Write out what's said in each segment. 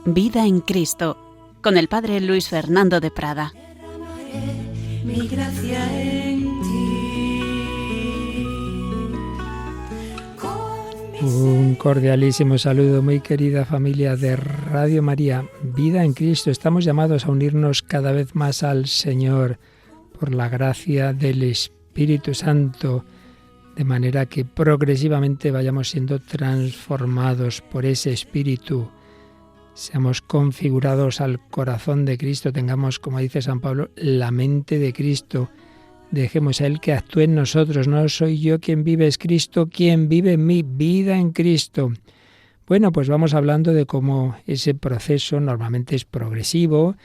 Vida en Cristo, con el Padre Luis Fernando de Prada. Mi gracia en ti. Un cordialísimo saludo, muy querida familia de Radio María. Vida en Cristo. Estamos llamados a unirnos cada vez más al Señor por la gracia del Espíritu Santo, de manera que progresivamente vayamos siendo transformados por ese Espíritu. Seamos configurados al corazón de Cristo, tengamos, como dice San Pablo, la mente de Cristo. Dejemos a Él que actúe en nosotros. No soy yo quien vive, es Cristo quien vive en mí. Vida en Cristo. Bueno, pues vamos hablando de cómo ese proceso normalmente es progresivo.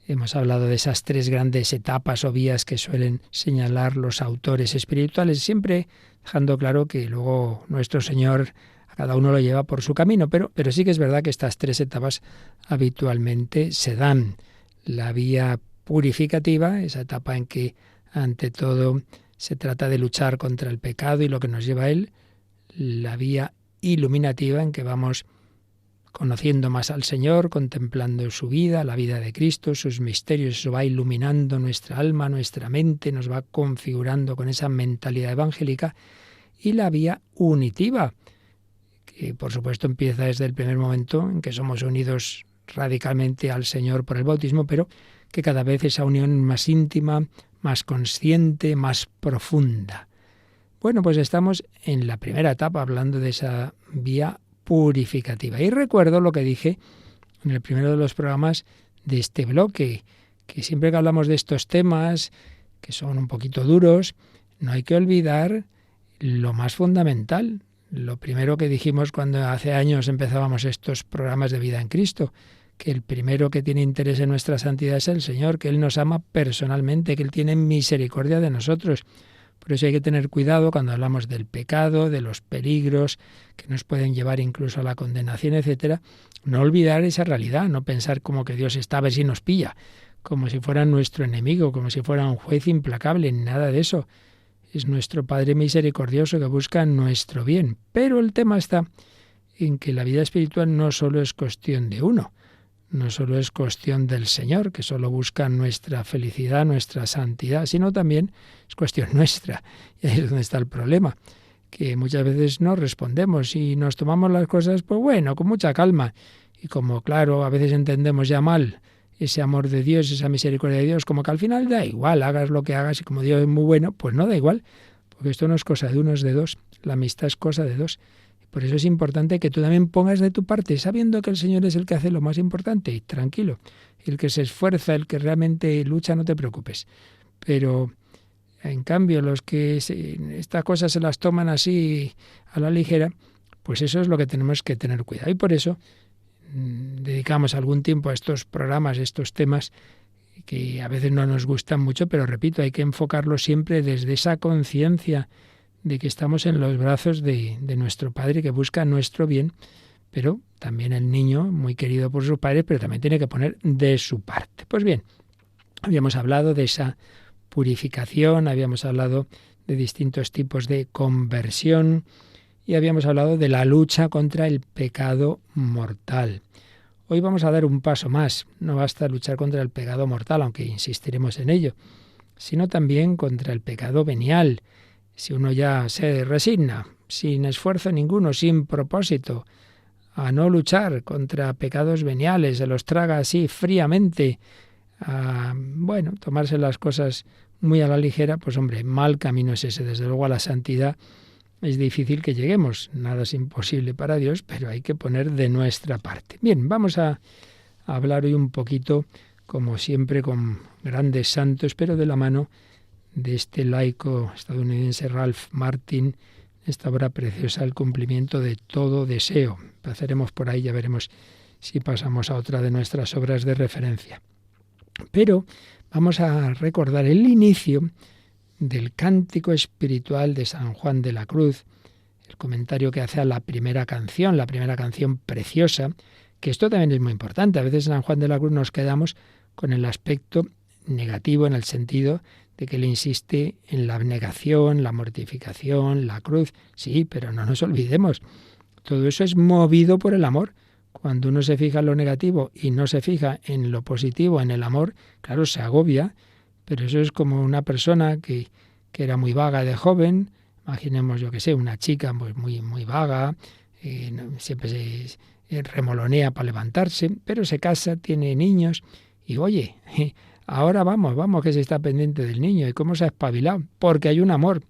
Hemos hablado de esas tres grandes etapas o vías que suelen señalar los autores espirituales, siempre dejando claro que luego nuestro Señor a cada uno lo lleva por su camino, pero sí que es verdad que estas tres etapas habitualmente se dan. La vía purificativa, esa etapa en que ante todo se trata de luchar contra el pecado y lo que nos lleva a él. La vía iluminativa, en que vamos conociendo más al Señor, contemplando su vida, la vida de Cristo, sus misterios. Eso va iluminando nuestra alma, nuestra mente, nos va configurando con esa mentalidad evangélica. Y la vía unitiva, que por supuesto empieza desde el primer momento en que somos unidos radicalmente al Señor por el bautismo, pero que cada vez esa unión más íntima, más consciente, más profunda. Bueno, pues estamos en la primera etapa hablando de esa vía purificativa. Y recuerdo lo que dije en el primero de los programas de este bloque, que siempre que hablamos de estos temas, que son un poquito duros, no hay que olvidar lo más fundamental. Lo primero que dijimos cuando hace años empezábamos estos programas de Vida en Cristo, que el primero que tiene interés en nuestra santidad es el Señor, que Él nos ama personalmente, que Él tiene misericordia de nosotros. Por eso hay que tener cuidado cuando hablamos del pecado, de los peligros que nos pueden llevar incluso a la condenación, etcétera. No olvidar esa realidad, no pensar como que Dios está a ver si nos pilla, como si fuera nuestro enemigo, como si fuera un juez implacable, nada de eso. Es nuestro Padre misericordioso que busca nuestro bien. Pero el tema está en que la vida espiritual no solo es cuestión de uno, no solo es cuestión del Señor, que solo busca nuestra felicidad, nuestra santidad, sino también es cuestión nuestra. Y ahí es donde está el problema, que muchas veces no respondemos y nos tomamos las cosas, pues bueno, con mucha calma. Y como, claro, a veces entendemos ya mal ese amor de Dios, esa misericordia de Dios, como que al final da igual, hagas lo que hagas y como Dios es muy bueno, pues no da igual, porque esto no es cosa de uno, es de dos, la amistad es cosa de dos. Por eso es importante que tú también pongas de tu parte, sabiendo que el Señor es el que hace lo más importante, y tranquilo, el que se esfuerza, el que realmente lucha, no te preocupes. Pero, en cambio, los que estas cosas se las toman así a la ligera, pues eso es lo que tenemos que tener cuidado. Y por eso dedicamos algún tiempo a estos programas, estos temas que a veces no nos gustan mucho, pero repito, hay que enfocarlos siempre desde esa conciencia de que estamos en los brazos de nuestro Padre que busca nuestro bien, pero también el niño, muy querido por sus padres, pero también tiene que poner de su parte. Pues bien, habíamos hablado de esa purificación, habíamos hablado de distintos tipos de conversión y habíamos hablado de la lucha contra el pecado mortal. Hoy vamos a dar un paso más. No basta luchar contra el pecado mortal, aunque insistiremos en ello, sino también contra el pecado venial. Si uno ya se resigna, sin esfuerzo ninguno, sin propósito, a no luchar contra pecados veniales, se los traga así fríamente, a, tomarse las cosas muy a la ligera, pues hombre, mal camino es ese. Desde luego a la santidad es difícil que lleguemos, nada es imposible para Dios, pero hay que poner de nuestra parte. Bien, vamos a hablar hoy un poquito, como siempre, con grandes santos, pero de la mano de este laico estadounidense Ralph Martin, esta obra preciosa, El cumplimiento de todo deseo. Pasaremos por ahí, ya veremos si pasamos a otra de nuestras obras de referencia. Pero vamos a recordar el inicio del cántico espiritual de San Juan de la Cruz, el comentario que hace a la primera canción preciosa, que esto también es muy importante. A veces en San Juan de la Cruz nos quedamos con el aspecto negativo en el sentido de que él insiste en la abnegación, la mortificación, la cruz. Sí, pero no nos olvidemos, todo eso es movido por el amor, Cuando uno se fija en lo negativo y no se fija en lo positivo, en el amor, claro, se agobia, pero eso es como una persona que era muy vaga de joven, imaginemos, yo que sé, una chica pues muy vaga, siempre se remolonea para levantarse, pero se casa, tiene niños y oye, ahora vamos que se está pendiente del niño. ¿Y cómo se ha espabilado? Porque hay un amor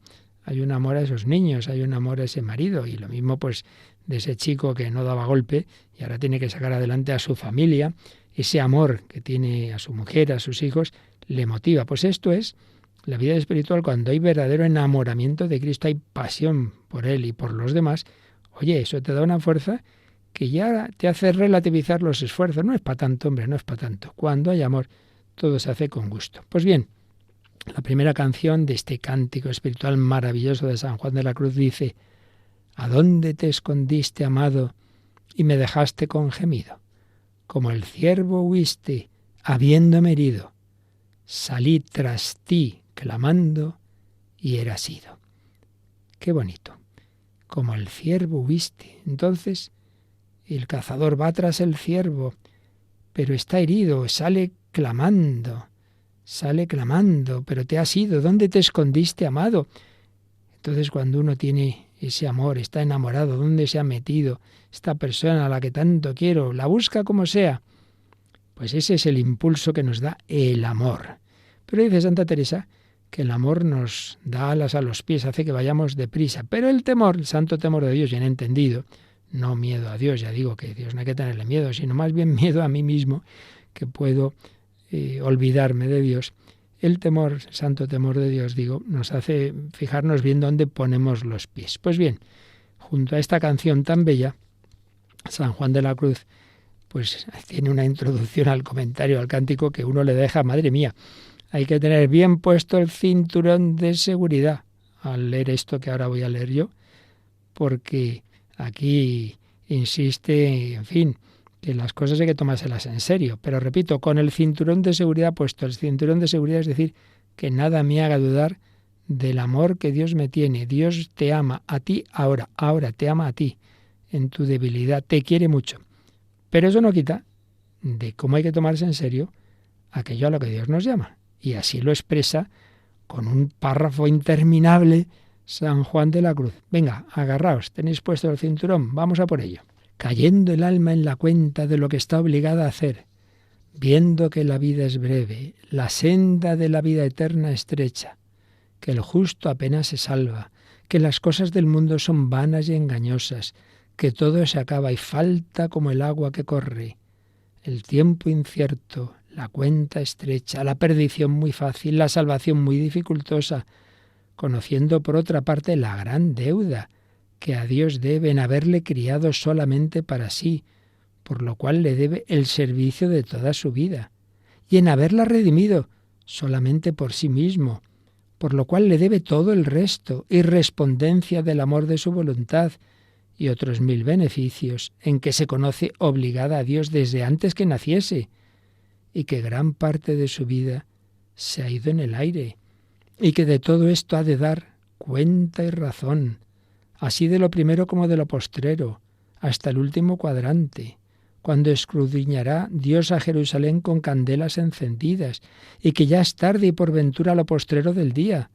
a esos niños, hay un amor a ese marido y lo mismo pues de ese chico que no daba golpe y ahora tiene que sacar adelante a su familia. Ese amor que tiene a su mujer, a sus hijos, le motiva. Pues esto es la vida espiritual cuando hay verdadero enamoramiento de Cristo, hay pasión por Él y por los demás. Oye, eso te da una fuerza que ya te hace relativizar los esfuerzos. No es para tanto, hombre, no es para tanto. Cuando hay amor, todo se hace con gusto. Pues bien, la primera canción de este cántico espiritual maravilloso de San Juan de la Cruz dice: ¿A dónde te escondiste, amado, y me dejaste con gemido? Como el ciervo huiste, habiéndome herido. Salí tras ti, clamando, y eras ido. Qué bonito. Como el ciervo huiste. Entonces, el cazador va tras el ciervo, pero está herido, sale clamando, pero te has ido. ¿Dónde te escondiste, amado? Entonces, cuando uno tiene ese amor, está enamorado, ¿dónde se ha metido esta persona a la que tanto quiero? La busca como sea. Pues ese es el impulso que nos da el amor. Pero dice Santa Teresa que el amor nos da alas a los pies, hace que vayamos deprisa. Pero el temor, el santo temor de Dios, bien entendido, no miedo a Dios, ya digo que Dios no hay que tenerle miedo, sino más bien miedo a mí mismo, que puedo olvidarme de Dios. El temor, el santo temor de Dios, digo, nos hace fijarnos bien dónde ponemos los pies. Pues bien, junto a esta canción tan bella, San Juan de la Cruz pues tiene una introducción al comentario, al cántico, que uno le deja, madre mía, hay que tener bien puesto el cinturón de seguridad al leer esto que ahora voy a leer yo, porque aquí insiste, en fin, que las cosas hay que tomárselas en serio. Pero repito, con el cinturón de seguridad puesto, el cinturón de seguridad es decir, que nada me haga dudar del amor que Dios me tiene. Dios te ama a ti ahora te ama a ti, en tu debilidad, te quiere mucho. Pero eso no quita de cómo hay que tomarse en serio aquello a lo que Dios nos llama. Y así lo expresa con un párrafo interminable San Juan de la Cruz. Venga, agarraos, tenéis puesto el cinturón, vamos a por ello. Cayendo el alma en la cuenta de lo que está obligada a hacer, viendo que la vida es breve, la senda de la vida eterna estrecha, que el justo apenas se salva, que las cosas del mundo son vanas y engañosas, que todo se acaba y falta como el agua que corre, el tiempo incierto, la cuenta estrecha, la perdición muy fácil, la salvación muy dificultosa, conociendo por otra parte la gran deuda que a Dios debe en haberle criado solamente para sí, por lo cual le debe el servicio de toda su vida, y en haberla redimido solamente por sí mismo, por lo cual le debe todo el resto y respondencia del amor de su voluntad y otros 1000 beneficios en que se conoce obligada a Dios desde antes que naciese, y que gran parte de su vida se ha ido en el aire, y que de todo esto ha de dar cuenta y razón, así de lo primero como de lo postrero, hasta el último cuadrante, cuando escudriñará Dios a Jerusalén con candelas encendidas, y que ya es tarde y por ventura lo postrero del día,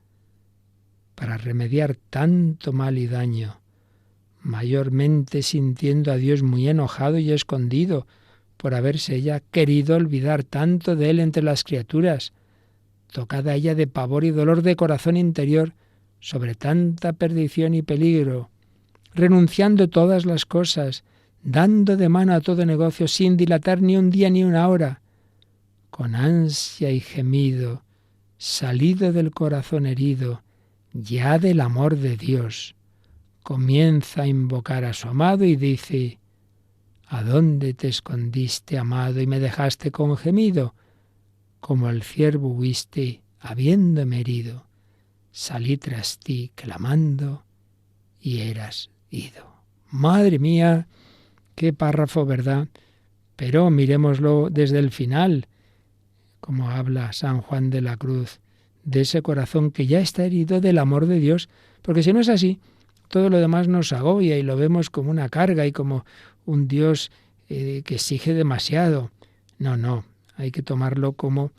para remediar tanto mal y daño, mayormente sintiendo a Dios muy enojado y escondido, por haberse ella querido olvidar tanto de él entre las criaturas, tocada ella de pavor y dolor de corazón interior sobre tanta perdición y peligro, renunciando todas las cosas, dando de mano a todo negocio sin dilatar ni un día ni una hora, con ansia y gemido, salido del corazón herido, ya del amor de Dios, comienza a invocar a su amado y dice: ¿A dónde te escondiste, amado, y me dejaste con gemido? Como el ciervo huiste, habiéndome herido. Salí tras ti, clamando, y eras ido. Madre mía, qué párrafo, ¿verdad? Pero miremoslo desde el final, como habla San Juan de la Cruz, de ese corazón que ya está herido del amor de Dios, porque si no es así, todo lo demás nos agobia y lo vemos como una carga y como un Dios que exige demasiado. No, hay que tomarlo como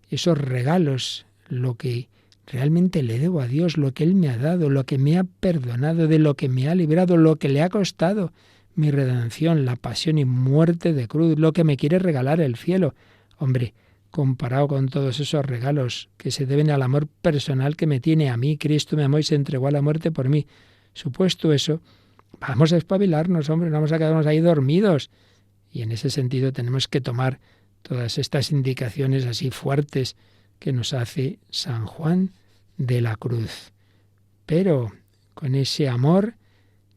esos regalos, lo que realmente le debo a Dios, lo que Él me ha dado, lo que me ha perdonado, de lo que me ha librado, lo que le ha costado mi redención, la pasión y muerte de cruz, lo que me quiere regalar el cielo. Hombre, comparado con todos esos regalos que se deben al amor personal que me tiene a mí, Cristo me amó y se entregó a la muerte por mí. Supuesto eso, vamos a espabilarnos, hombre, no vamos a quedarnos ahí dormidos. Y en ese sentido tenemos que tomar todas estas indicaciones así fuertes que nos hace San Juan de la Cruz. Pero con ese amor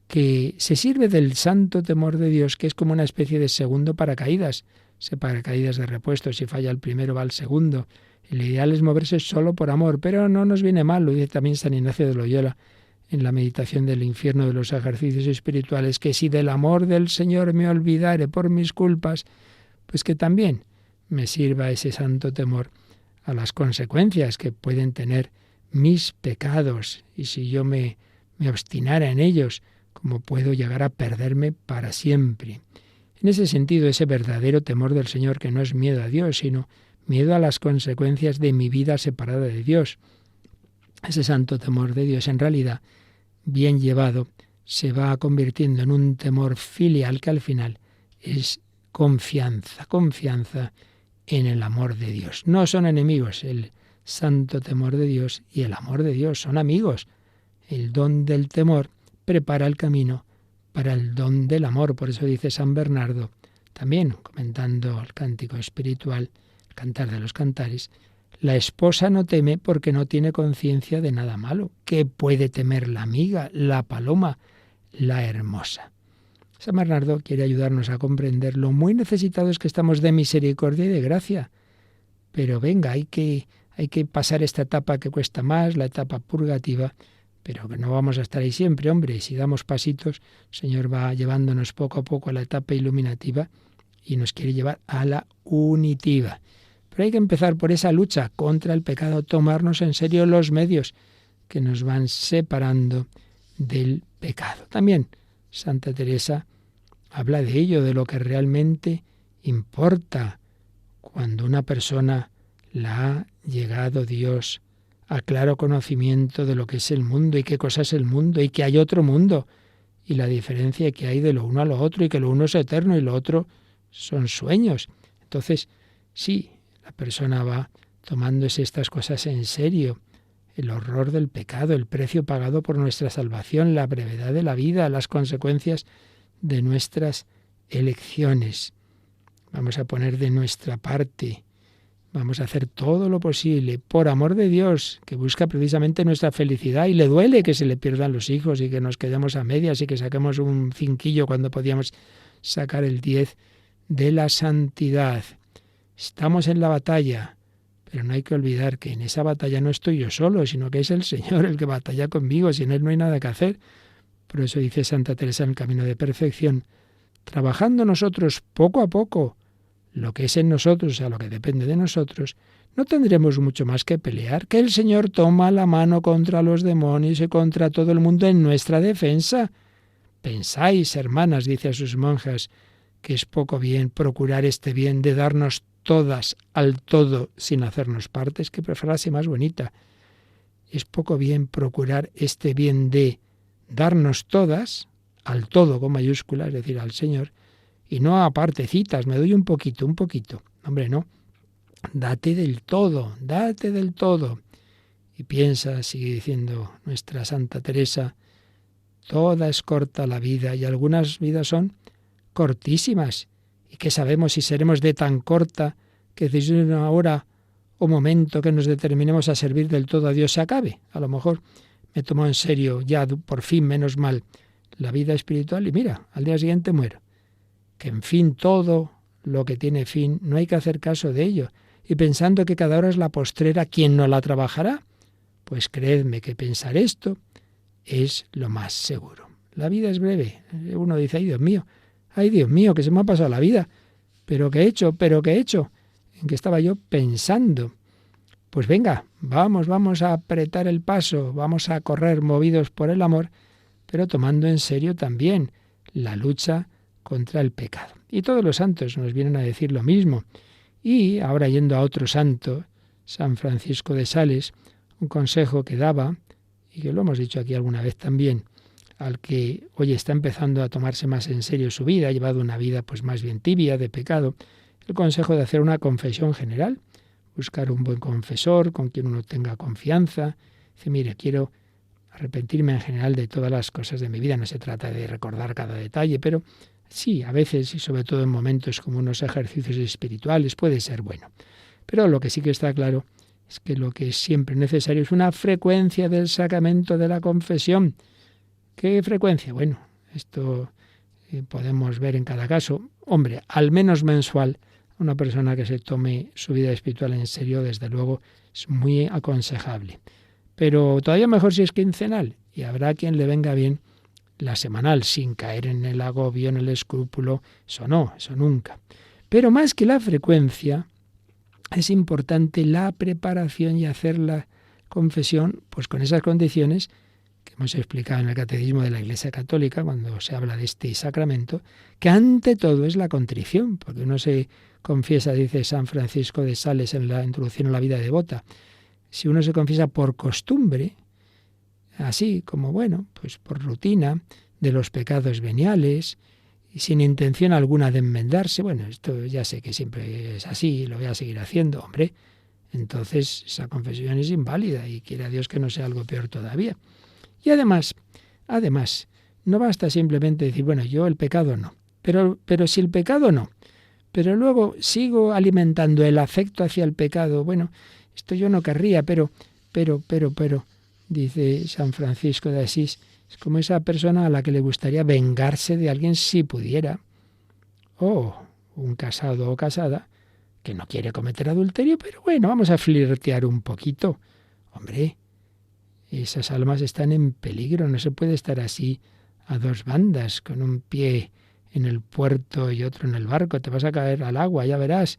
que se sirve del santo temor de Dios, que es como una especie de segundo paracaídas, ese paracaídas de repuesto, si falla el primero va el segundo. El ideal es moverse solo por amor, pero no nos viene mal, lo dice también San Ignacio de Loyola en la meditación del infierno de los ejercicios espirituales, que si del amor del Señor me olvidare por mis culpas, pues que también me sirva ese santo temor a las consecuencias que pueden tener mis pecados, y si yo me obstinara en ellos, como puedo llegar a perderme para siempre. En ese sentido, ese verdadero temor del Señor, que no es miedo a Dios, sino miedo a las consecuencias de mi vida separada de Dios. Ese santo temor de Dios, en realidad, bien llevado, se va convirtiendo en un temor filial que al final es confianza en el amor de Dios. No son enemigos, el santo temor de Dios y el amor de Dios son amigos. El don del temor prepara el camino para el don del amor. Por eso dice San Bernardo, también comentando el cántico espiritual, el Cantar de los Cantares, la esposa no teme porque no tiene conciencia de nada malo. ¿Qué puede temer la amiga, la paloma, la hermosa? San Bernardo quiere ayudarnos a comprender lo muy necesitados que estamos de misericordia y de gracia. Pero venga, hay que pasar esta etapa que cuesta más, la etapa purgativa, pero que no vamos a estar ahí siempre, hombre. Si damos pasitos, el Señor va llevándonos poco a poco a la etapa iluminativa y nos quiere llevar a la unitiva. Pero hay que empezar por esa lucha contra el pecado, tomarnos en serio los medios que nos van separando del pecado. También Santa Teresa habla de ello, de lo que realmente importa cuando una persona la ha llegado Dios a claro conocimiento de lo que es el mundo y qué cosa es el mundo y que hay otro mundo y la diferencia que hay de lo uno a lo otro y que lo uno es eterno y lo otro son sueños. Entonces, sí, la persona va tomándose estas cosas en serio, el horror del pecado, el precio pagado por nuestra salvación, la brevedad de la vida, las consecuencias de nuestras elecciones. Vamos a poner de nuestra parte, vamos a hacer todo lo posible por amor de Dios, que busca precisamente nuestra felicidad y le duele que se le pierdan los hijos y que nos quedemos a medias y que saquemos un cinquillo cuando podíamos sacar el 10 de la santidad. Estamos en la batalla, pero no hay que olvidar que en esa batalla no estoy yo solo, sino que es el Señor el que batalla conmigo, sin Él no hay nada que hacer. Por eso dice Santa Teresa en el Camino de Perfección, trabajando nosotros poco a poco lo que es en nosotros, o sea, lo que depende de nosotros, no tendremos mucho más que pelear, que el Señor toma la mano contra los demonios y contra todo el mundo en nuestra defensa. Pensáis, hermanas, dice a sus monjas, que es poco bien procurar este bien de darnos todas al todo sin hacernos partes. Qué frase más bonita. Es poco bien procurar este bien de darnos todas al todo con mayúsculas, es decir, al Señor, y no a partecitas, me doy un poquito. Hombre, no. Date del todo. Y piensa, sigue diciendo nuestra Santa Teresa, toda es corta la vida y algunas vidas son cortísimas. ¿Y qué sabemos si seremos de tan corta que desde una hora o momento que nos determinemos a servir del todo a Dios se acabe? A lo mejor me tomo en serio ya por fin, menos mal, la vida espiritual y mira, al día siguiente muero. Que en fin, todo lo que tiene fin, no hay que hacer caso de ello. Y pensando que cada hora es la postrera, ¿quién no la trabajará? Pues creedme que pensar esto es lo más seguro. La vida es breve. Uno dice, ay Dios mío, que se me ha pasado la vida. ¿Pero qué he hecho? ¿En qué estaba yo pensando? Pues venga, vamos a apretar el paso, vamos a correr movidos por el amor, pero tomando en serio también la lucha contra el pecado. Y todos los santos nos vienen a decir lo mismo. Y ahora yendo a otro santo, San Francisco de Sales, un consejo que daba, y que lo hemos dicho aquí alguna vez también, al que, oye, está empezando a tomarse más en serio su vida, ha llevado una vida pues más bien tibia, de pecado, el consejo de hacer una confesión general, buscar un buen confesor con quien uno tenga confianza. Dice, mire, quiero arrepentirme en general de todas las cosas de mi vida. No se trata de recordar cada detalle, pero sí, a veces, y sobre todo en momentos como unos ejercicios espirituales, puede ser bueno. Pero lo que sí que está claro es que lo que es siempre necesario es una frecuencia del sacramento de la confesión. ¿Qué frecuencia? Bueno, esto podemos ver en cada caso. Hombre, al menos mensual, una persona que se tome su vida espiritual en serio, desde luego, es muy aconsejable. Pero todavía mejor si es quincenal, y habrá quien le venga bien la semanal, sin caer en el agobio, en el escrúpulo. Eso no, eso nunca. Pero más que la frecuencia, es importante la preparación y hacer la confesión pues con esas condiciones que hemos explicado en el Catecismo de la Iglesia Católica, cuando se habla de este sacramento, que ante todo es la contrición, porque uno se confiesa, dice San Francisco de Sales en la Introducción a la vida devota, si uno se confiesa por costumbre, así como, bueno, pues por rutina, de los pecados veniales, y sin intención alguna de enmendarse, bueno, esto ya sé que siempre es así, lo voy a seguir haciendo, hombre, entonces esa confesión es inválida y quiera Dios que no sea algo peor todavía. Y además, no basta simplemente decir, bueno, yo el pecado no, pero si el pecado no, pero luego sigo alimentando el afecto hacia el pecado, bueno, esto yo no querría, pero, dice San Francisco de Asís, es como esa persona a la que le gustaría vengarse de alguien si pudiera. O un casado o casada que no quiere cometer adulterio, pero bueno, vamos a flirtear un poquito. Hombre, esas almas están en peligro, no se puede estar así a dos bandas, con un pie en el puerto y otro en el barco, te vas a caer al agua, ya verás.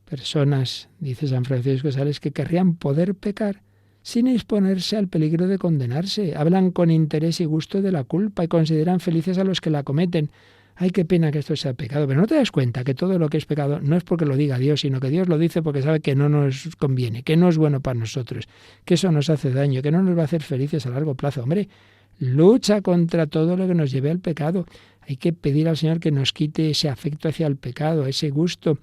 Personas, dice San Francisco de Sales, que querrían poder pecar sin exponerse al peligro de condenarse. Hablan con interés y gusto de la culpa y consideran felices a los que la cometen. Ay, qué pena que esto sea pecado. Pero no te das cuenta que todo lo que es pecado no es porque lo diga Dios, sino que Dios lo dice porque sabe que no nos conviene, que no es bueno para nosotros, que eso nos hace daño, que no nos va a hacer felices a largo plazo. Hombre, lucha contra todo lo que nos lleve al pecado. Hay que pedir al Señor que nos quite ese afecto hacia el pecado, ese gusto,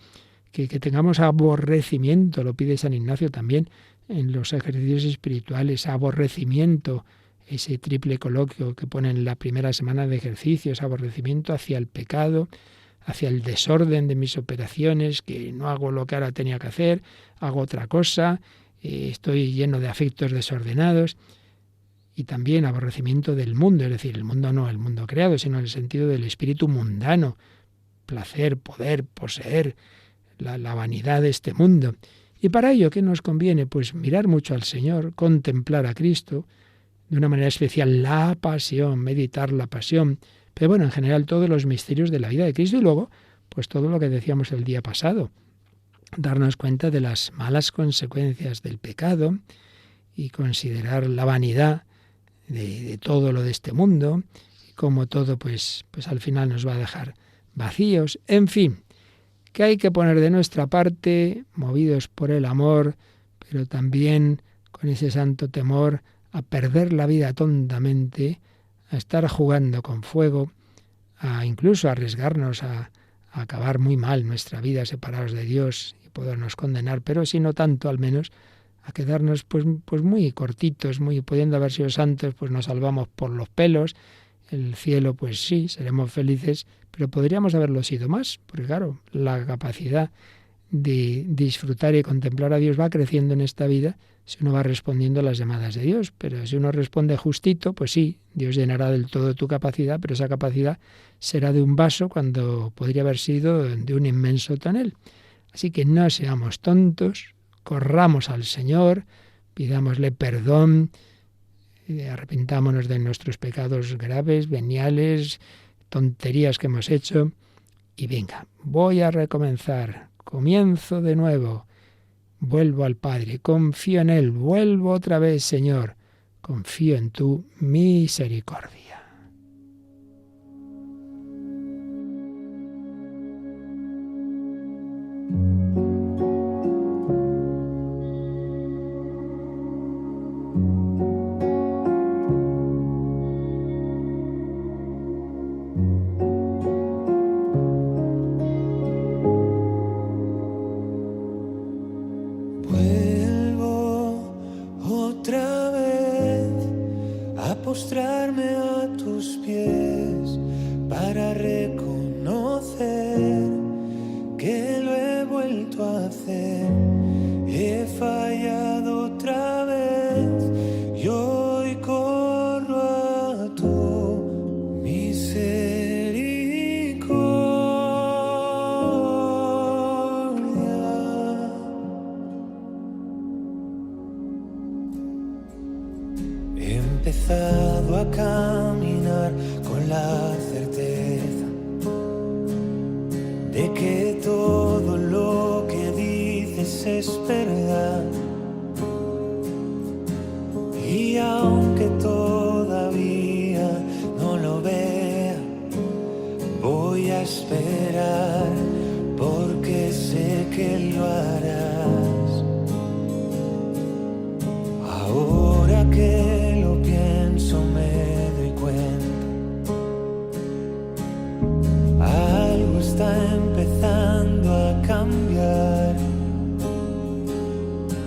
que tengamos aborrecimiento, lo pide San Ignacio también en los ejercicios espirituales, aborrecimiento, ese triple coloquio que pone en la primera semana de ejercicios, aborrecimiento hacia el pecado, hacia el desorden de mis operaciones, que no hago lo que ahora tenía que hacer, hago otra cosa, estoy lleno de afectos desordenados, y también aborrecimiento del mundo, es decir, el mundo no el mundo creado, sino en el sentido del espíritu mundano, placer, poder, poseer, la vanidad de este mundo. Y para ello, ¿qué nos conviene? Pues mirar mucho al Señor, contemplar a Cristo, de una manera especial la pasión, meditar la pasión, pero bueno, en general todos los misterios de la vida de Cristo y luego, pues todo lo que decíamos el día pasado, darnos cuenta de las malas consecuencias del pecado y considerar la vanidad de todo lo de este mundo y cómo todo pues al final nos va a dejar vacíos, en fin, que hay que poner de nuestra parte, movidos por el amor, pero también con ese santo temor a perder la vida tontamente, a estar jugando con fuego, a incluso arriesgarnos a acabar muy mal nuestra vida separados de Dios y podernos condenar, pero si no tanto, al menos a quedarnos pues muy cortitos, muy pudiendo haber sido santos, pues nos salvamos por los pelos. El cielo, pues sí, seremos felices, pero podríamos haberlo sido más, porque claro, la capacidad de disfrutar y contemplar a Dios va creciendo en esta vida si uno va respondiendo a las llamadas de Dios. Pero si uno responde justito, pues sí, Dios llenará del todo tu capacidad, pero esa capacidad será de un vaso cuando podría haber sido de un inmenso tonel. Así que no seamos tontos, corramos al Señor, pidámosle perdón, arrepintámonos de nuestros pecados graves, veniales, tonterías que hemos hecho, y venga, voy a recomenzar, comienzo de nuevo, vuelvo al Padre, confío en Él, vuelvo otra vez, Señor, confío en tu misericordia. postrarme a tus pies para reconocer que lo he vuelto a hacer. He fallado otra vez y hoy corro a tu misericordia. He empezado a caminar con la certeza de que todo lo que dices es verdad. Y aunque todavía no lo vea, voy a esperar porque sé que lo harás. Ahora que lo pienso me doy cuenta, algo está empezando a cambiar.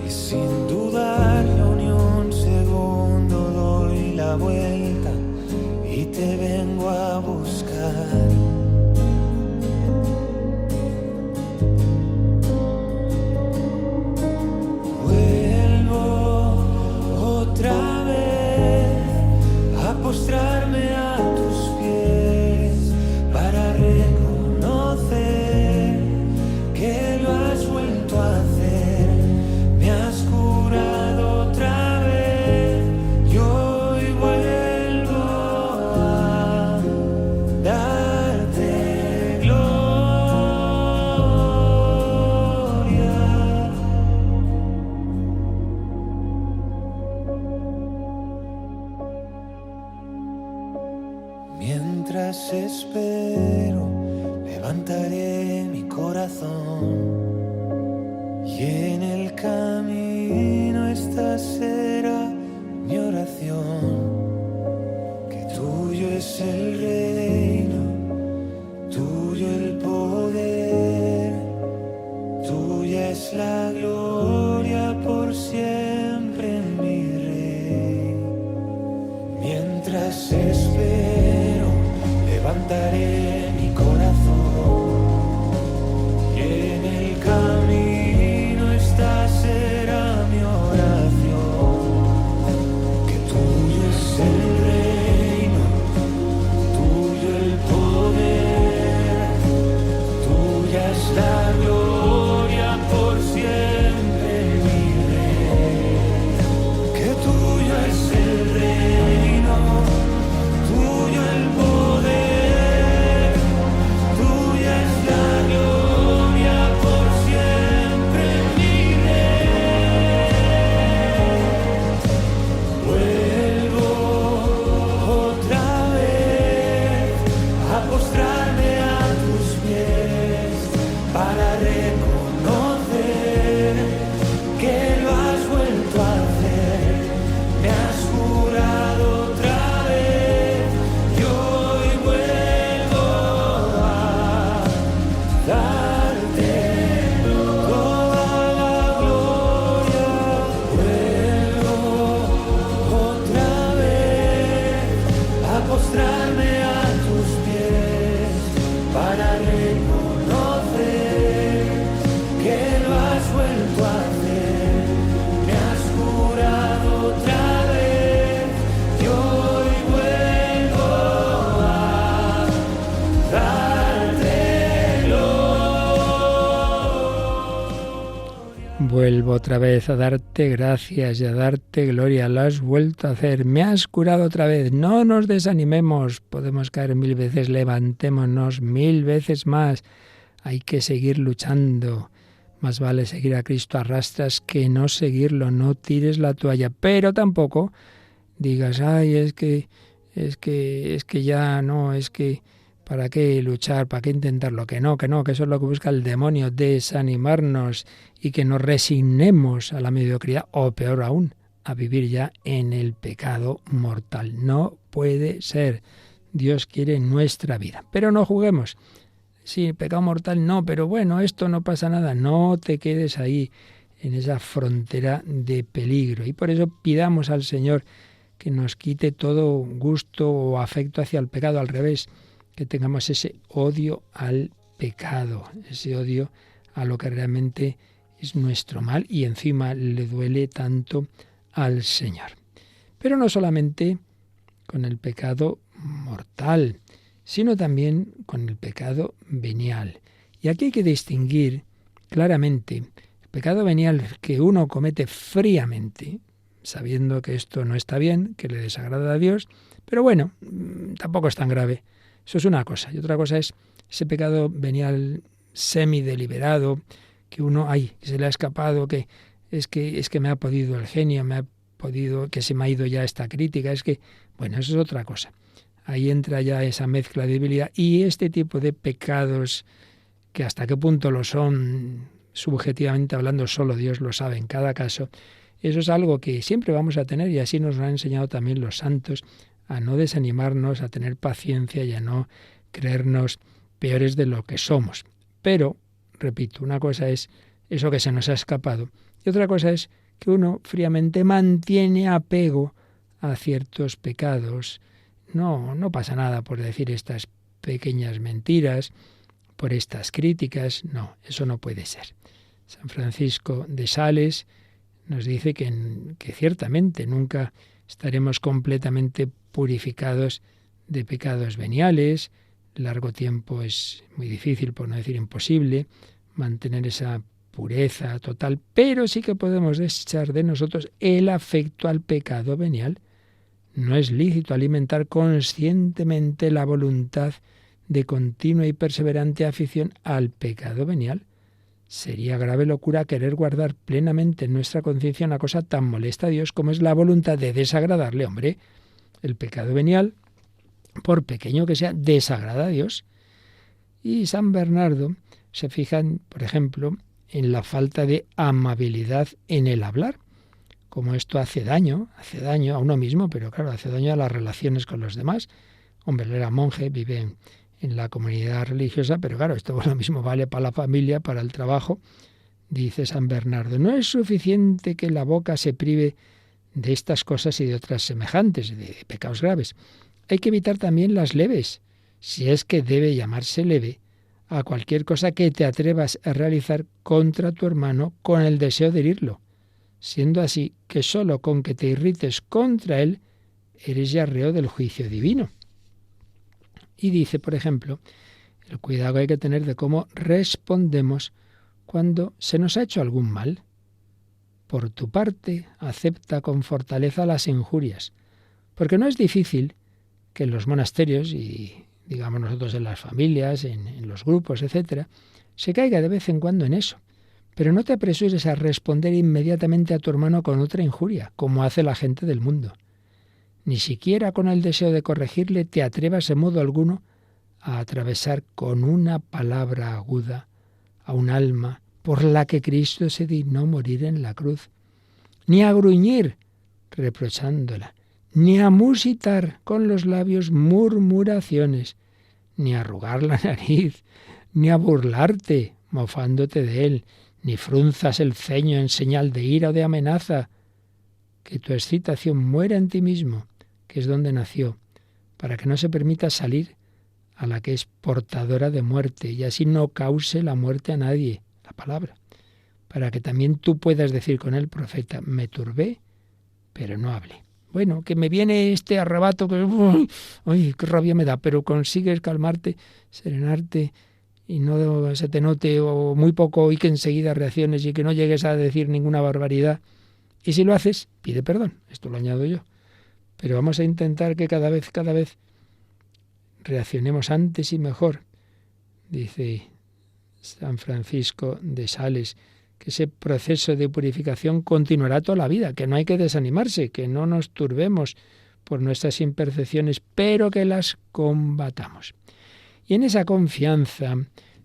Y sin dudarlo ni un segundo doy la vuelta y te vengo a buscar. Vuelvo otra vez a postrarme a tus pies para reconocer que lo has vuelto a hacer. Me has curado otra vez y hoy vuelvo a darte gloria. Mientras espero, levantaré mi corazón y en el camino esta será mi oración. Que tuyo es el reino, tuyo el poder, tuya es la gloria por siempre, mi Rey. Mientras espero, levantaré mi corazón y en el camino esta será mi oración. Que tuyo es el reino, tuyo el poder, tuya es la gloria por siempre, mi Rey. Que tuyo es el reino, tuyo el poder, tuya es la gloria por siempre, mi Rey. Vuelvo otra vez a postrarme a tus pies para reconocer que lo has vuelto a hacer. Me has curado otra vez y hoy vuelvo a darte toda la gloria. Vuelvo otra vez a postrarme a tus pies para reconocer que lo has vuelto a hacer. Me has curado otra vez y hoy vuelvo a darte gloria. Vuelvo otra vez a darte gracias y a darte gloria. Lo has vuelto a hacer. Me has curado otra vez. No nos desanimemos. Podemos caer 1000 veces. Levantémonos 1000 veces más. Hay que seguir luchando. Más vale seguir a Cristo a rastras que no seguirlo. No tires la toalla. Pero tampoco digas, ay, es que ya no, es que ¿para qué luchar? ¿Para qué intentarlo? Que no, que eso es lo que busca el demonio, desanimarnos y que nos resignemos a la mediocridad o peor aún, a vivir ya en el pecado mortal. No puede ser. Dios quiere nuestra vida. Pero no juguemos. Sí, pecado mortal no, pero bueno, esto no pasa nada. No te quedes ahí en esa frontera de peligro. Y por eso pidamos al Señor que nos quite todo gusto o afecto hacia el pecado, al revés, que tengamos ese odio al pecado, ese odio a lo que realmente es nuestro mal y encima le duele tanto al Señor. Pero no solamente con el pecado mortal, sino también con el pecado venial. Y aquí hay que distinguir claramente el pecado venial que uno comete fríamente, sabiendo que esto no está bien, que le desagrada a Dios, pero bueno, tampoco es tan grave. Eso es una cosa. Y otra cosa es ese pecado venial semideliberado, que uno, se le ha escapado, que es que me ha podido el genio, que se me ha ido ya esta crítica, bueno, eso es otra cosa. Ahí entra ya esa mezcla de debilidad y este tipo de pecados, que hasta qué punto lo son, subjetivamente hablando, solo Dios lo sabe en cada caso. Eso es algo que siempre vamos a tener y así nos lo han enseñado también los santos, a no desanimarnos, a tener paciencia y a no creernos peores de lo que somos. Pero, repito, una cosa es eso que se nos ha escapado y otra cosa es que uno fríamente mantiene apego a ciertos pecados. No pasa nada por decir estas pequeñas mentiras, por estas críticas. No, eso no puede ser. San Francisco de Sales nos dice que ciertamente nunca estaremos completamente purificados de pecados veniales. Largo tiempo es muy difícil, por no decir imposible, mantener esa pureza total, pero sí que podemos desechar de nosotros el afecto al pecado venial. No es lícito alimentar conscientemente la voluntad de continua y perseverante afición al pecado venial. Sería grave locura querer guardar plenamente en nuestra conciencia una cosa tan molesta a Dios como es la voluntad de desagradarle. Hombre, el pecado venial, por pequeño que sea, desagrada a Dios. Y San Bernardo se fija, por ejemplo, en la falta de amabilidad en el hablar. Como esto hace daño a uno mismo, pero claro, hace daño a las relaciones con los demás. Hombre, él era monje, vive en la comunidad religiosa, pero claro, esto lo mismo vale para la familia, para el trabajo. Dice San Bernardo, no es suficiente que la boca se prive de estas cosas y de otras semejantes, de pecados graves. Hay que evitar también las leves, si es que debe llamarse leve, a cualquier cosa que te atrevas a realizar contra tu hermano con el deseo de herirlo, siendo así que sólo con que te irrites contra él eres ya reo del juicio divino. Y dice, por ejemplo, el cuidado que hay que tener de cómo respondemos cuando se nos ha hecho algún mal. Por tu parte, acepta con fortaleza las injurias, porque no es difícil que en los monasterios y, digamos nosotros en las familias, en los grupos, etcétera, se caiga de vez en cuando en eso. Pero no te apresures a responder inmediatamente a tu hermano con otra injuria, como hace la gente del mundo. Ni siquiera con el deseo de corregirle te atrevas en modo alguno a atravesar con una palabra aguda a un alma por la que Cristo se dignó morir en la cruz, ni a gruñir reprochándola, ni a musitar con los labios murmuraciones, ni a arrugar la nariz, ni a burlarte mofándote de él, ni frunzas el ceño en señal de ira o de amenaza. Que tu excitación muera en ti mismo, que es donde nació, para que no se permita salir a la que es portadora de muerte y así no cause la muerte a nadie, la palabra, para que también tú puedas decir con el profeta, me turbé, pero no hablé. Bueno, que me viene este arrebato, que ¡ay, qué rabia me da! Pero consigues calmarte, serenarte y no se te note o muy poco y que enseguida reacciones y que no llegues a decir ninguna barbaridad. Y si lo haces, pide perdón. Esto lo añado yo. Pero vamos a intentar que cada vez reaccionemos antes y mejor. Dice San Francisco de Sales que ese proceso de purificación continuará toda la vida, que no hay que desanimarse, que no nos turbemos por nuestras imperfecciones, pero que las combatamos. Y en esa confianza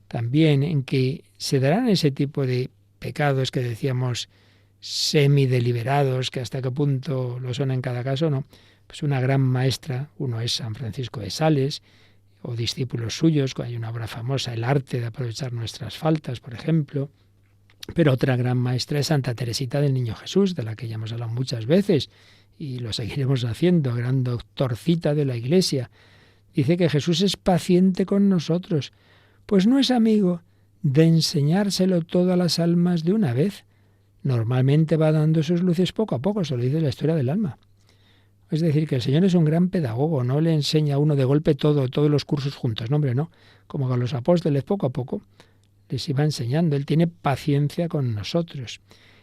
también en que se darán ese tipo de pecados que decíamos semideliberados, que hasta qué punto lo son en cada caso, ¿no? Pues una gran maestra, uno es San Francisco de Sales, o discípulos suyos, hay una obra famosa, El arte de aprovechar nuestras faltas, por ejemplo, pero otra gran maestra es Santa Teresita del Niño Jesús, de la que ya hemos hablado muchas veces, y lo seguiremos haciendo, gran doctorcita de la Iglesia. Dice que Jesús es paciente con nosotros, pues no es amigo de enseñárselo todo a las almas de una vez. Normalmente va dando sus luces poco a poco, se lo dice la historia del alma. Es decir, que el Señor es un gran pedagogo, no le enseña a uno de golpe todos los cursos juntos, no, hombre, no. Como con los apóstoles, poco a poco les iba enseñando. Él tiene paciencia con nosotros.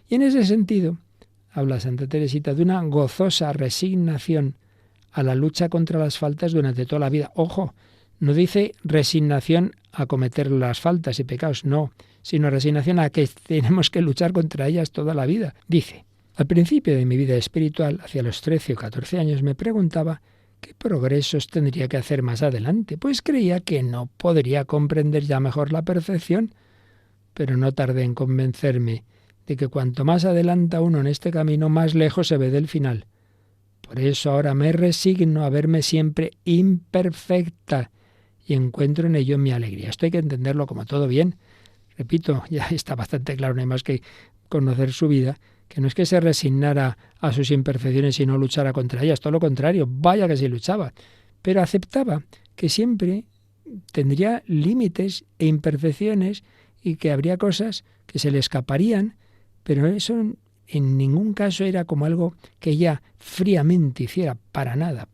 Y en ese sentido, habla Santa Teresita de una gozosa resignación a la lucha contra las faltas durante toda la vida. Ojo, no dice resignación a cometer las faltas y pecados, no, sino resignación a que tenemos que luchar contra ellas toda la vida. Dice: al principio de mi vida espiritual, hacia los 13 o 14 años, me preguntaba qué progresos tendría que hacer más adelante, pues creía que no podría comprender ya mejor la perfección, pero no tardé en convencerme de que cuanto más adelanta uno en este camino, más lejos se ve del final. Por eso ahora me resigno a verme siempre imperfecta y encuentro en ello mi alegría. Esto hay que entenderlo como todo bien. Repito, ya está bastante claro, no hay más que conocer su vida, que no es que se resignara a sus imperfecciones y no luchara contra ellas, todo lo contrario, vaya que sí luchaba, pero aceptaba que siempre tendría límites e imperfecciones y que habría cosas que se le escaparían, pero eso en ningún caso era como algo que ella fríamente hiciera, para nada.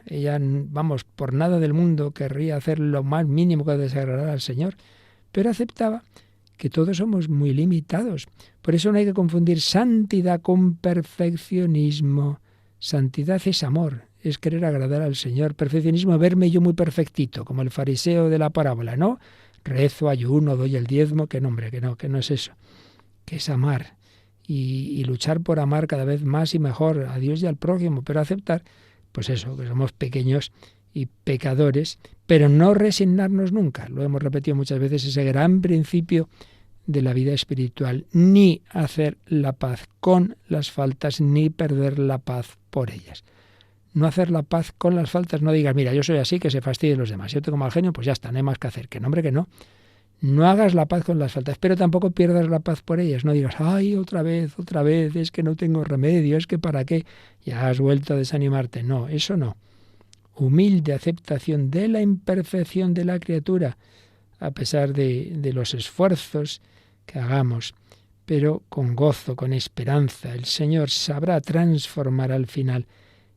Ella, vamos, por nada del mundo querría hacer lo más mínimo que desagradara al Señor, pero aceptaba que todos somos muy limitados. Por eso no hay que confundir santidad con perfeccionismo. Santidad es amor, es querer agradar al Señor. Perfeccionismo, verme yo muy perfectito, como el fariseo de la parábola, ¿no? Rezo, ayuno, doy el diezmo, que no, hombre, que no es eso. Que es amar y luchar por amar cada vez más y mejor a Dios y al prójimo, pero aceptar, pues eso, que somos pequeños y pecadores, pero no resignarnos nunca. Lo hemos repetido muchas veces, ese gran principio de la vida espiritual, ni hacer la paz con las faltas, ni perder la paz por ellas. No hacer la paz con las faltas, no digas, mira, yo soy así, que se fastidien los demás. Yo tengo mal genio, pues ya está, no hay más que hacer. Que no, hombre, que no. No hagas la paz con las faltas, pero tampoco pierdas la paz por ellas. No digas, ay, otra vez, es que no tengo remedio, es que para qué, ya has vuelto a desanimarte. No, eso no. Humilde aceptación de la imperfección de la criatura, a pesar de los esfuerzos que hagamos, pero con gozo, con esperanza. El Señor sabrá transformar al final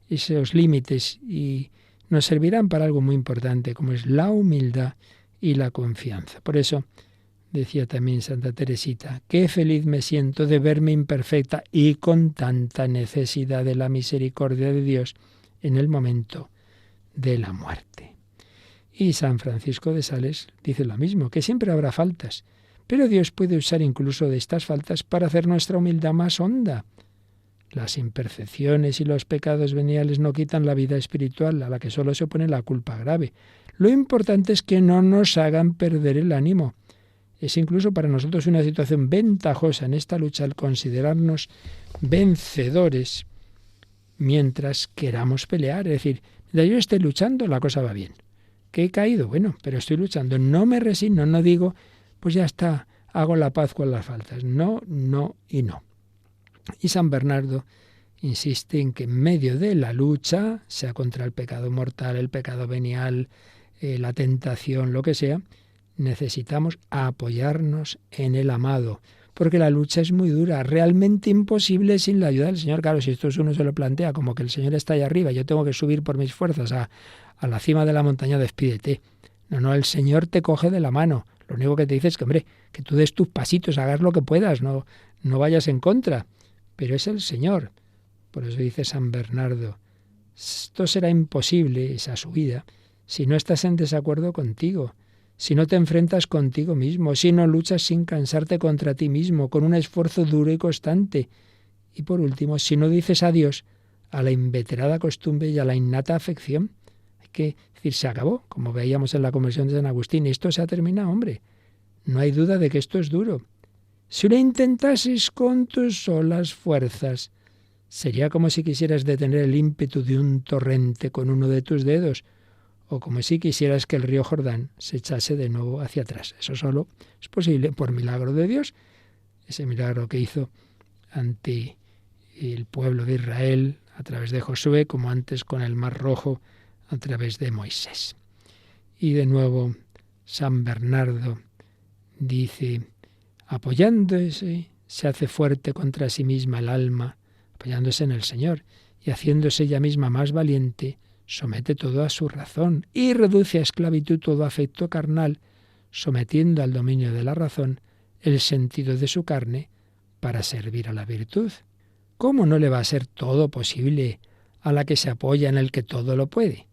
esos límites y nos servirán para algo muy importante, como es la humildad y la confianza. Por eso decía también Santa Teresita, qué feliz me siento de verme imperfecta y con tanta necesidad de la misericordia de Dios en el momento de la muerte. Y San Francisco de Sales dice lo mismo, que siempre habrá faltas, pero Dios puede usar incluso de estas faltas para hacer nuestra humildad más honda. Las imperfecciones y los pecados veniales no quitan la vida espiritual, a la que solo se opone la culpa grave. Lo importante es que no nos hagan perder el ánimo. Es incluso para nosotros una situación ventajosa en esta lucha el considerarnos vencedores mientras queramos pelear. Es decir, mientras yo esté luchando, la cosa va bien. ¿Que he caído? Bueno, pero estoy luchando. No me resigno, no digo, pues ya está, hago la paz con las faltas. No, no y no. Y San Bernardo insiste en que en medio de la lucha, sea contra el pecado mortal, el pecado venial, la tentación, lo que sea, necesitamos apoyarnos en el amado, porque la lucha es muy dura, realmente imposible sin la ayuda del Señor. Claro, si esto uno se lo plantea como que el Señor está ahí arriba, yo tengo que subir por mis fuerzas a la cima de la montaña, despídete. No, el Señor te coge de la mano. Lo único que te dice es que, hombre, que tú des tus pasitos, hagas lo que puedas, no vayas en contra. Pero es el Señor. Por eso dice San Bernardo, esto será imposible, esa subida, si no estás en desacuerdo contigo, si no te enfrentas contigo mismo, si no luchas sin cansarte contra ti mismo, con un esfuerzo duro y constante. Y por último, si no dices adiós a la inveterada costumbre y a la innata afección. Hay que decir, se acabó, como veíamos en la conversión de San Agustín, y esto se ha terminado, hombre. No hay duda de que esto es duro. Si lo intentases con tus solas fuerzas, sería como si quisieras detener el ímpetu de un torrente con uno de tus dedos, o como si quisieras que el río Jordán se echase de nuevo hacia atrás. Eso solo es posible por milagro de Dios, ese milagro que hizo ante el pueblo de Israel a través de Josué, como antes con el Mar Rojo a través de Moisés. Y de nuevo San Bernardo dice, apoyándose, se hace fuerte contra sí misma el alma, apoyándose en el Señor, y haciéndose ella misma más valiente, somete todo a su razón y reduce a esclavitud todo afecto carnal, sometiendo al dominio de la razón el sentido de su carne para servir a la virtud. ¿Cómo no le va a ser todo posible a la que se apoya en el que todo lo puede?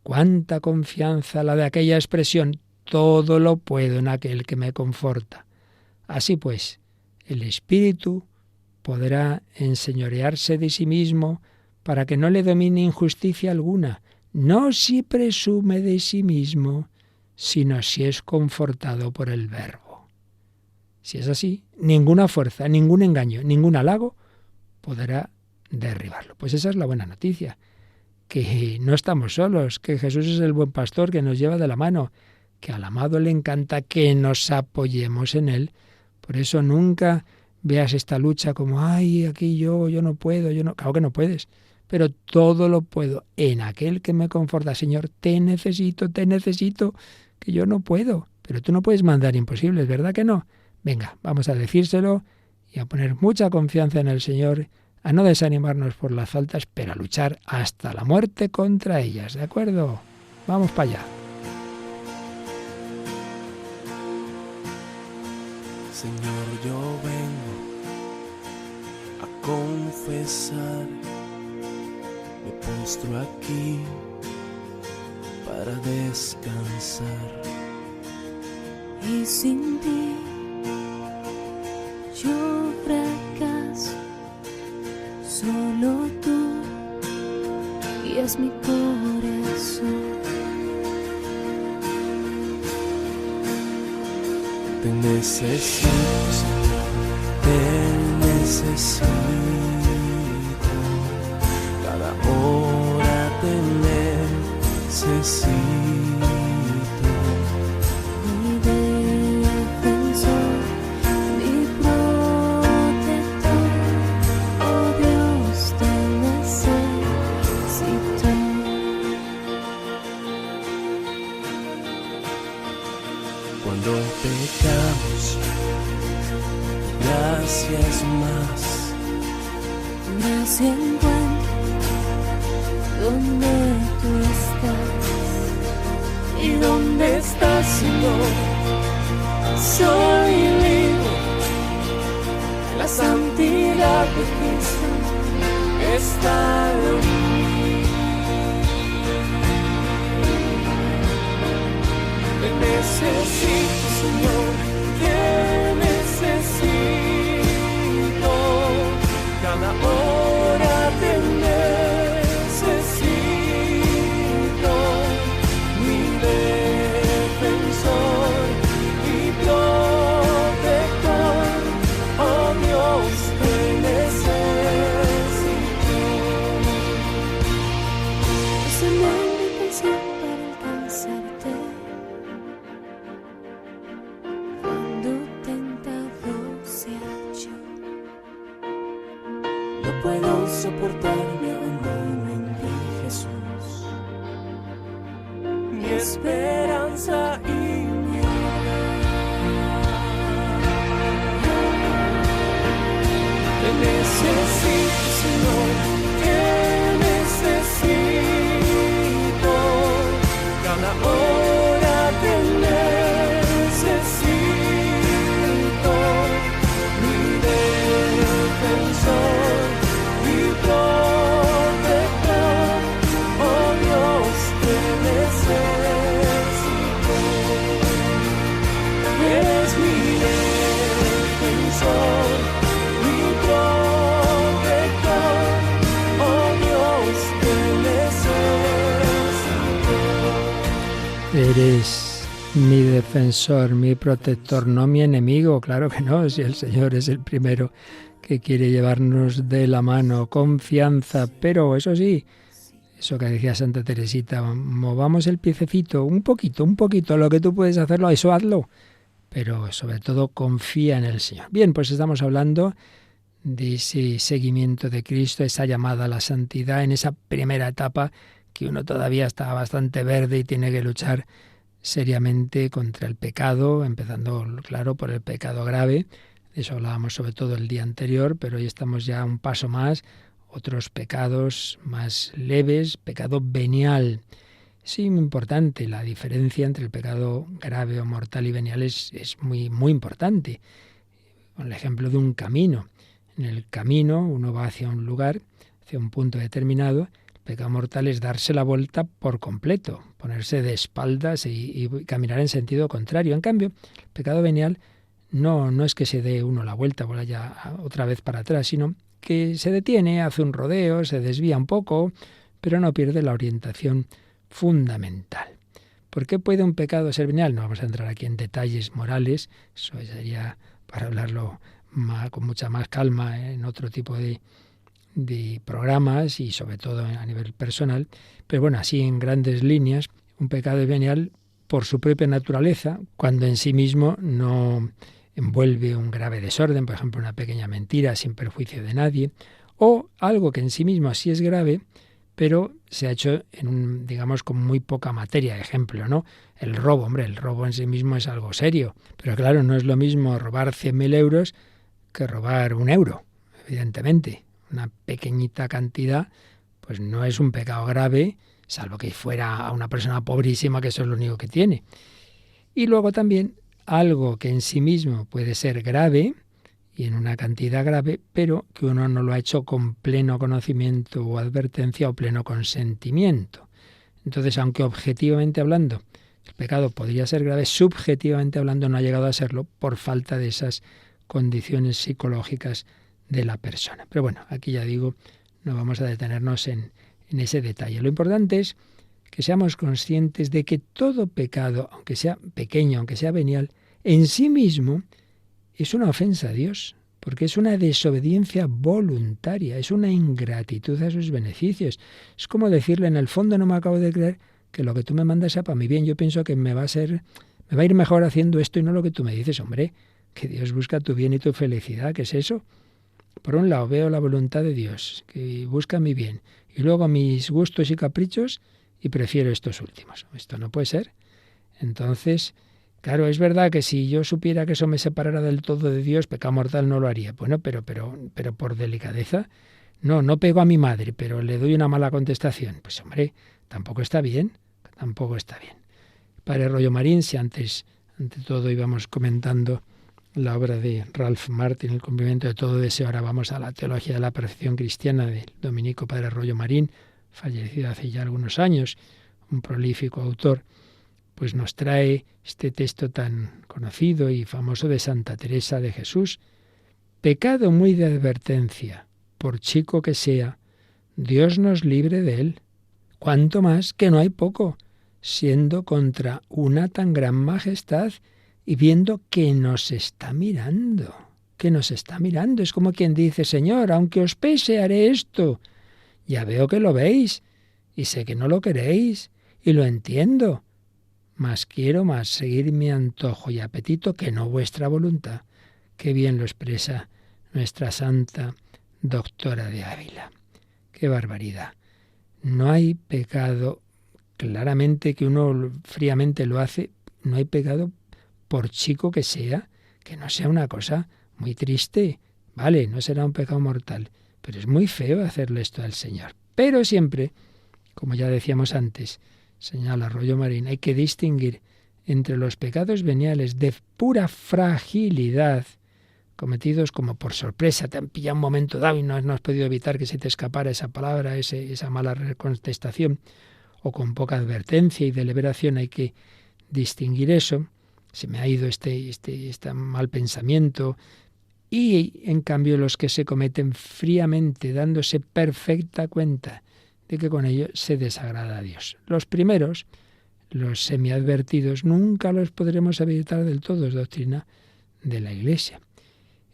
Cuánta confianza la de aquella expresión, todo lo puedo en aquel que me conforta. Así pues, el espíritu podrá enseñorearse de sí mismo para que no le domine injusticia alguna, no si presume de sí mismo, sino si es confortado por el Verbo. Si es así, ninguna fuerza, ningún engaño, ningún halago podrá derribarlo. Pues esa es la buena noticia, que no estamos solos, que Jesús es el buen pastor que nos lleva de la mano, que al amado le encanta que nos apoyemos en él. Por eso nunca veas esta lucha como, ay, aquí yo no puedo, Claro que no puedes, pero todo lo puedo en aquel que me conforta. Señor, te necesito, que yo no puedo. Pero tú no puedes mandar imposibles, ¿verdad que no? Venga, vamos a decírselo y a poner mucha confianza en el Señor, a no desanimarnos por las faltas, pero a luchar hasta la muerte contra ellas, ¿de acuerdo? Vamos para allá. Señor, yo vengo a confesar, me postro aquí para descansar. Y sin ti yo fracaso, solo tú guías mi corazón. Te necesito, Señor, te necesito. Cada hora te necesito. Mi defensor, mi protector, oh Dios, te necesito. Cuando pecamos, gracias más. Gracia encuentro donde tú estás. ¿Y dónde estás, Señor? Soy libre. La santidad de Cristo está en mí. Te necesito, Señor, te necesito. Cada hora te necesito. Mi defensor, mi protector, oh Dios, te necesito. Úsame mi canción para alcanzarte. Cuando tentado sea yo, No puedo soportar mi abandono en ti, Jesús. Mi esperanza y mi te necesito, Señor, te necesito. Cada hora te necesito. Mi defensor, mi protector, oh Dios, te necesito. Eres mi defensor, mi protector, oh Dios, te necesito. Eres mi defensor, mi protector, no mi enemigo. Claro que no, si el Señor es el primero que quiere llevarnos de la mano, confianza, pero eso sí, eso que decía Santa Teresita, movamos el piececito un poquito, lo que tú puedes hacerlo, eso hazlo, pero sobre todo confía en el Señor. Bien, pues estamos hablando de ese seguimiento de Cristo, esa llamada a la santidad en esa primera etapa que uno todavía está bastante verde y tiene que luchar seriamente contra el pecado, empezando, claro, por el pecado grave. De eso hablábamos sobre todo el día anterior, pero hoy estamos ya un paso más, otros pecados más leves, pecado venial. Sí, muy importante, la diferencia entre el pecado grave o mortal y venial es muy, muy importante. Con el ejemplo de un camino. En el camino uno va hacia un lugar, hacia un punto determinado. El pecado mortal es darse la vuelta por completo, ponerse de espaldas y caminar en sentido contrario. En cambio, el pecado venial no es que se dé uno la vuelta, vaya otra vez para atrás, sino que se detiene, hace un rodeo, se desvía un poco, pero no pierde la orientación fundamental. ¿Por qué puede un pecado ser venial? No vamos a entrar aquí en detalles morales, eso sería para hablarlo con mucha más calma en otro tipo de programas y sobre todo a nivel personal. Pero bueno, así en grandes líneas, un pecado es venial por su propia naturaleza, cuando en sí mismo no envuelve un grave desorden, por ejemplo, una pequeña mentira sin perjuicio de nadie, o algo que en sí mismo sí es grave, pero se ha hecho digamos, con muy poca materia. Ejemplo, ¿no? El robo, hombre, el robo en sí mismo es algo serio, pero claro, no es lo mismo robar 100.000 euros que robar 1 euro, evidentemente. Una pequeñita cantidad, pues no es un pecado grave, salvo que fuera a una persona pobrísima, que eso es lo único que tiene. Y luego también algo que en sí mismo puede ser grave, y en una cantidad grave, pero que uno no lo ha hecho con pleno conocimiento o advertencia o pleno consentimiento. Entonces, aunque objetivamente hablando el pecado podría ser grave, subjetivamente hablando no ha llegado a serlo por falta de esas condiciones psicológicas de la persona. Pero bueno, aquí ya digo, no vamos a detenernos en ese detalle. Lo importante es que seamos conscientes de que todo pecado, aunque sea pequeño, aunque sea venial, en sí mismo es una ofensa a Dios, porque es una desobediencia voluntaria, es una ingratitud a sus beneficios. Es como decirle, en el fondo no me acabo de creer que lo que tú me mandas sea para mi bien. Yo pienso que me va a ir mejor haciendo esto y no lo que tú me dices. Hombre, que Dios busca tu bien y tu felicidad. ¿Qué es eso? Por un lado veo la voluntad de Dios, que busca mi bien, y luego mis gustos y caprichos, y prefiero estos últimos. Esto no puede ser. Entonces, claro, es verdad que si yo supiera que eso me separara del todo de Dios, pecado mortal no lo haría. Bueno, pero por delicadeza, no pego a mi madre, pero le doy una mala contestación. Pues hombre, tampoco está bien. Padre Rollo Marín, si ante todo íbamos comentando la obra de Ralph Martin, El cumplimiento de todo deseo, ahora vamos a la teología de la perfección cristiana del dominico Padre Rollo Marín, fallecido hace ya algunos años, un prolífico autor, pues nos trae este texto tan conocido y famoso de Santa Teresa de Jesús. Pecado muy de advertencia, por chico que sea, Dios nos libre de él. Cuanto más que no hay poco, siendo contra una tan gran majestad y viendo que nos está mirando. Es como quien dice, Señor, aunque os pese, haré esto. Ya veo que lo veis y sé que no lo queréis y lo entiendo. Mas quiero más seguir mi antojo y apetito que no vuestra voluntad. Qué bien lo expresa nuestra santa doctora de Ávila. Qué barbaridad. No hay pecado, claramente que uno fríamente lo hace, no hay pecado por chico que sea, que no sea una cosa muy triste. Vale, no será un pecado mortal, pero es muy feo hacerle esto al Señor. Pero siempre, como ya decíamos antes, señala Rollo Marín, hay que distinguir entre los pecados veniales de pura fragilidad, cometidos como por sorpresa, te han pillado un momento dado y no has podido evitar que se te escapara esa palabra, esa mala contestación, o con poca advertencia y deliberación. Hay que distinguir eso. Se me ha ido este mal pensamiento. Y en cambio los que se cometen fríamente, dándose perfecta cuenta de que con ello se desagrada a Dios. Los primeros, los semiadvertidos, nunca los podremos evitar del todo, es doctrina de la Iglesia.